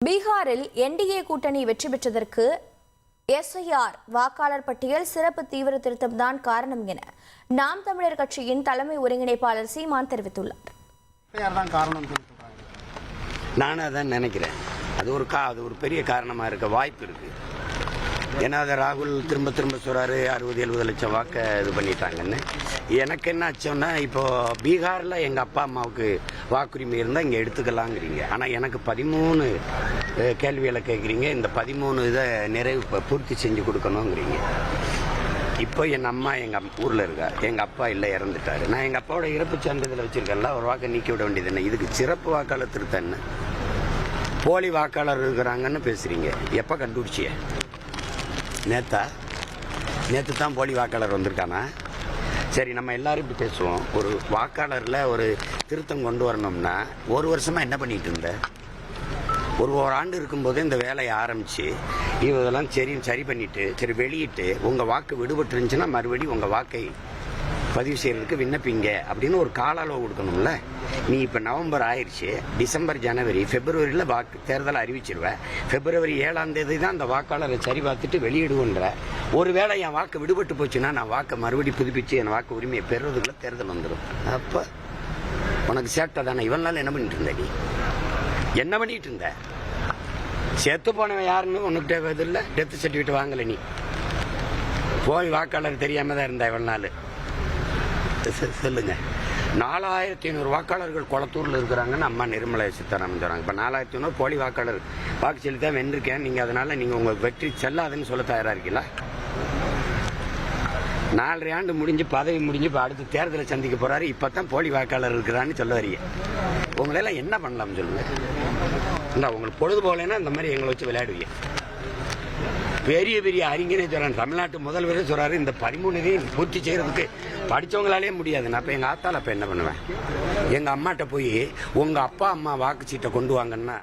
பீகாரில் என்டிஏ கூட்டணி வெற்றி பெற்றதற்கு எஸ்ஐஆர் வாக்காளர் பட்டியல் சிறப்பு தீவிர திருத்தம் தான் காரணம் என நாம் தமிழர் கட்சியின் தலைமை ஒருங்கிணைப்பாளர் சீமான் தெரிவித்துள்ளார். நானும் அதான் நினைக்கிறேன். அது ஒரு பெரிய காரணமா இருக்க வாய்ப்பு இருக்கு. ஏன்னா அதை ராகுல் திரும்ப திரும்ப சொல்றாரு 60-70 லட்சம் வாக்கை இது பண்ணிட்டாங்கன்னு. எனக்கு என்ன ஆச்சோன்னா, இப்போ பீகாரில் எங்கள் அப்பா அம்மாவுக்கு வாக்குரிமை இருந்தால் இங்கே எடுத்துக்கலாங்கிறீங்க. ஆனால் எனக்கு 13 கேள்விகளை கேட்குறீங்க. இந்த 13 இதை பூர்த்தி செஞ்சு கொடுக்கணுங்கிறீங்க. இப்போ என் அம்மா எங்கள் ஊரில் இருக்கா, எங்கள் அப்பா இல்லை, இறந்துட்டாரு. நான் எங்கள் அப்பாவோட இறப்பு சான்றிதழ் வச்சுருக்கேன்ல, ஒரு வாக்கை நீக்கி விட வேண்டியது என்ன? இதுக்கு சிறப்பு வாக்காளர் திருத்தம் என்ன? போலி வாக்காளர் இருக்கிறாங்கன்னு பேசுகிறீங்க. எப்போ கண்டுபிடிச்சிய? நேற்று தான் போலி வாக்காளர் வந்திருக்கானா? சரி, நம்ம எல்லாரும் இப்படி பேசுவோம். ஒரு வாக்காளரில் ஒரு திருத்தம் கொண்டு வரணும்னா ஒரு வருஷமாக என்ன பண்ணிட்டு இருந்த? ஒரு ஆண்டு இருக்கும்போதே இந்த வேலையை ஆரம்பித்து இதெல்லாம் சரி பண்ணிவிட்டு வெளியிட்டு உங்கள் வாக்கு விடுபட்டு இருந்துச்சுன்னா மறுபடியும் உங்கள் வாக்கை பதிவு செய்கிறதுக்கு விண்ணப்பிங்க அப்படின்னு ஒரு கால அளவு கொடுக்கணும்ல. நீ இப்போ நவம்பர் ஆயிடுச்சு, டிசம்பர், ஜனவரி, பிப்ரவரியில் வாக்கு தேர்தலை அறிவிச்சிருவேன். பிப்ரவரி 7ஆம் தேதி தான் அந்த வாக்காளரை சரி பார்த்துட்டு வெளியிடுவோன்ற. ஒருவேளை என் வாக்கு விடுபட்டு போச்சுன்னா நான் வாக்கை மறுபடியும் புதுப்பிச்சு என் வாக்கு உரிமையை பெறுறதுக்குள்ள தேர்தல் வந்துடும். அப்போ உனக்கு சேட்டை தானே. இவன் நாள் என்ன பண்ணிட்டு இருந்த? நீ என்ன பண்ணிட்டு இருந்த? செத்து போனவன் யாருன்னு உனக்கு தேவை இல்லை. டெத் சர்டிஃபிகேட் வாங்கலை. நீ போய் வாக்காளர் தெரியாம தான் இருந்த இவன் நாள். சொல்லுங்க. 4500 வாக்காளர்கள் கொளத்தூரில் இருக்கிறாங்கன்னு அம்மா நிர்மலா சீதாராமன் சொல்றாங்க. இப்போ 4500 போலி வாக்காளர் வாக்கு செலுத்தி தான் வென்றிருக்கேன். நீங்கள் அதனால நீங்கள் உங்கள் வெற்றி செல்லாதுன்னு சொல்ல தயாராக இருக்கீங்களா? 4.5 ஆண்டு முடிஞ்சு பதவி முடிஞ்சு இப்போ அடுத்து தேர்தலை சந்திக்க போறாரு. இப்போ தான் போலி வாக்காளர் இருக்கிறான்னு சொல்ல வரீங்க. உங்களெல்லாம் என்ன பண்ணலாம்னு சொல்லுங்க. இல்லை, உங்களுக்கு பொழுது போகலைன்னா இந்த மாதிரி எங்களை வச்சு விளையாடுவீங்க. பெரிய அறிஞரே சொல்றாங்க, தமிழ்நாட்டு முதல்வரே சொல்றாரு, இந்த 13 இதையும் பூர்த்தி செய்யறதுக்கு படிச்சவங்களாலே முடியாது. நான் இப்போ எங்கள் ஆத்தால இப்போ என்ன பண்ணுவேன்? எங்கள் அம்மாட்ட போய் உங்கள் அப்பா அம்மா வாக்குச்சீட்டை கொண்டு வாங்கன்னா